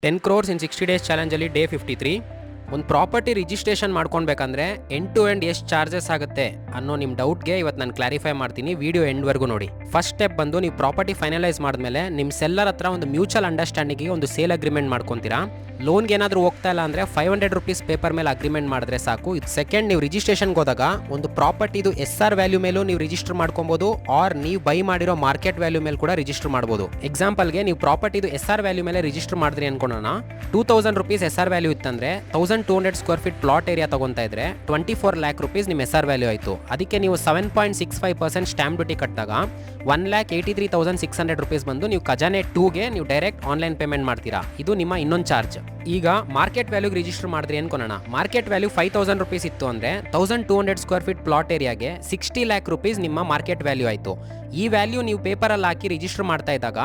10 crores in 60 days ಚಾಲೆಂಜಲ್ಲಿ day 53. ಒಂದು property registration ಮಾಡ್ಕೊಳ್ಬೇಕಂದ್ರೆ ಎಂಡ್ ಟು ಎಂಡ್ ಎಷ್ಟು ಚಾರ್ಜಸ್ ಆಗುತ್ತೆ ಅನ್ನೋ ನಿಮ್ಮ ಡೌಟ್ಗೆ ಇವತ್ತು ನಾನು ಕ್ಲಾರಿಫೈ ಮಾಡ್ತೀನಿ. ವಿಡಿಯೋ ಎಂಡ್ವರೆಗೂ ನೋಡಿ. ಫಸ್ಟ್ ಸ್ಟೆಪ್ ಬಂದು ನೀವು ಪ್ರಾಪರ್ಟಿ ಫೈನಲೈಸ್ ಮಾಡಿದ್ಮೇಲೆ ನಿಮ್ಮ ಸೆಲ್ಲರ್ ಹತ್ರ ಒಂದು ಮ್ಯೂಚುವಲ್ ಅಂಡರ್ಸ್ಟ್ಯಾಂಡಿಂಗಿಗೆ ಒಂದು ಸೇಲ್ ಅಗ್ರಿಮೆಂಟ್ ಮಾಡ್ಕೊತೀರಾ. ಲೋನ್ಗೆ ಏನಾದರೂ ಹೋಗ್ತಾ ಇಲ್ಲ ಅಂದರೆ 500 rupees ಪೇಪರ್ ಮೇಲೆ ಅಗ್ರಿಮೆಂಟ್ ಮಾಡಿದ್ರೆ ಸಾಕು. ಇದು ಸೆಕೆಂಡ್, ನೀವು ರಿಜಿಸ್ಟ್ರೇಷನ್ಗೆ ಹೋದಾಗ ಒಂದು ಪ್ರಾಪರ್ಟಿದು SR ವ್ಯಾಲ್ಯೂ ಮೇಲೂ ನೀವು ರಿಜಿಸ್ಟರ್ ಮಾಡ್ಕೊಬೋದು, ಆರ್ ನೀವು ಬೈ ಮಾಡಿರೋ ಮಾರ್ಕೆಟ್ ವ್ಯಾಲ್ಯೂ ಮೇಲೆ ಕೂಡ ರಿಜಿಸ್ಟರ್ ಮಾಡ್ಬೋದು. ಎಕ್ಸಾಂಪಲ್ಗೆ ನೀವು ಪ್ರಾಪರ್ಟಿದು SR ವ್ಯಾಲ್ಯೂ ಮೇಲೆ ರಿಜಿಸ್ಟರ್ ಮಾಡಿದ್ರಿ ಅನ್ಕೊಳ್ಳೋಣ. 2000 rupees SR ವ್ಯಾಲ್ಯೂ ಇತ್ತಂದ್ರೆ 1200 ಸ್ಕ್ವೇರ್ ಫೀಟ್ ಪ್ಲಾಟ್ ಏರಿಯಾ ತಗೊಂತಾ ಇದ್ರೆ 24 lakh rupees ನಿಮ್ಮ SR ವ್ಯಾಲ್ಯೂ ಆಯಿತು. ಅದಕ್ಕೆ ನೀವು 7.65% ಸ್ಟ್ಯಾಂಪ್ ಡ್ಯೂಟಿ ಕಟ್ಟಿದಾಗ 1,83,600 rupees ಬಂದು ನೀವು ಖಜಾನೆ 2ಗೆ ನೀವು ಡೈರೆಕ್ಟ್ ಆನ್ಲೈನ್ ಪೇಮೆಂಟ್ ಮಾಡ್ತೀರಾ. ಇದು ನಿಮ್ಮ ಇನ್ನೊಂದು ಚಾರ್ಜ್. ಈಗ ಮಾರ್ಕೆಟ್ ವ್ಯಾಲ್ಯೂಗೆ ರಿಜಿಸ್ಟರ್ ಮಾಡಿದ್ರಿ ಅನ್ಕೊಳ್ಳೋಣ. ಮಾರ್ಕೆಟ್ ವ್ಯಾಲ್ಯೂ 5,000 rupees ಇತ್ತು ಅಂದರೆ 1200 ಸ್ಕ್ವೇರ್ ಫೀಟ್ ಪ್ಲಾಟ್ ಏರಿಯಾಗೆ 60 lakh rupees ನಿಮ್ಮ ಮಾರ್ಕೆಟ್ ವ್ಯಾಲ್ಯೂ ಆಯಿತು. ಈ ವ್ಯಾಲ್ಯೂ ನೀವು ಪೇಪರಲ್ಲಿ ಹಾಕಿ ರಿಜಿಸ್ಟರ್ ಮಾಡ್ತಾ ಇದ್ದಾಗ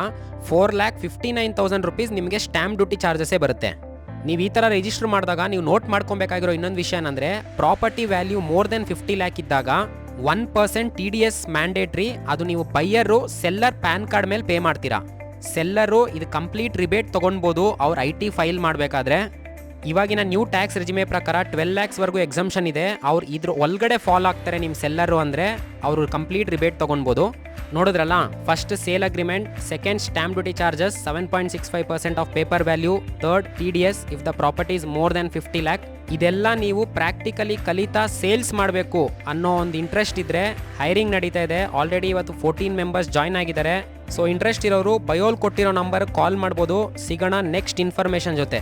4,59,000 rupees ನಿಮಗೆ ಸ್ಟ್ಯಾಂಪ್ ಡ್ಯೂಟಿ ಚಾರ್ಜಸ್ಸೇ ಬರುತ್ತೆ. ನೀವು ಈ ಥರ ರಿಜಿಸ್ಟರ್ ಮಾಡಿದಾಗ ನೀವು ನೋಟ್ ಮಾಡ್ಕೊಬೇಕಾಗಿರೋ ಇನ್ನೊಂದು ವಿಷಯ ಏನಂದರೆ, property value more than 50 lakh ಇದ್ದಾಗ 1% TDS ಮ್ಯಾಂಡೇಟ್ರಿ. ಅದು ನೀವು ಬೈಯರು ಸೆಲ್ಲರ್ ಪ್ಯಾನ್ ಕಾರ್ಡ್ ಮೇಲೆ ಪೇ ಮಾಡ್ತೀರಾ. ಸೆಲ್ಲರು ಇದು ಕಂಪ್ಲೀಟ್ ರಿಬೇಟ್ ತೊಗೊಳ್ಬೋದು ಅವ್ರ IT ಫೈಲ್ ಮಾಡಬೇಕಾದ್ರೆ. ಇವಾಗಿನ ನ್ಯೂ ಟ್ಯಾಕ್ಸ್ ರೆಜಿಮೆ ಪ್ರಕಾರ 12 lakhs ವರೆಗೂ ಎಕ್ಸಂಪ್ಷನ್ ಇದೆ. ಅವ್ರು ಇದ್ರ ಒಳಗಡೆ ಫಾಲೋ ಆಗ್ತಾರೆ ನಿಮ್ಮ ಸೆಲ್ಲರು ಅಂದರೆ ಅವರು ಕಂಪ್ಲೀಟ್ ರಿಬೇಟ್ ತೊಗೊಳ್ಬೋದು. ನೋಡಿದ್ರಲ್ಲ, first sale agreement, second stamp duty charges 7.65% of paper value, third TDS if the property is more than 50 lakh. ಇದೆಲ್ಲ ನೀವು ಪ್ರಾಕ್ಟಿಕಲಿ ಕಲಿತಾ ಸೇಲ್ಸ್ ಮಾಡಬೇಕು ಅನ್ನೋ ಒಂದು ಇಂಟ್ರೆಸ್ಟ್ ಇದ್ದರೆ ಹೈರಿಂಗ್ ನಡೀತಾ ಇದೆ. ಆಲ್ರೆಡಿ ಇವತ್ತು 14 members ಜಾಯ್ನ್ ಆಗಿದ್ದಾರೆ. ಸೊ ಇಂಟ್ರೆಸ್ಟ್ ಇರೋರು ಬಯೋಲ್ ಕೊಟ್ಟಿರೋ ನಂಬರ್ ಕಾಲ್ ಮಾಡ್ಬೋದು. ಸಿಗೋಣ ನೆಕ್ಸ್ಟ್ ಇನ್ಫಾರ್ಮೇಷನ್ ಜೊತೆ.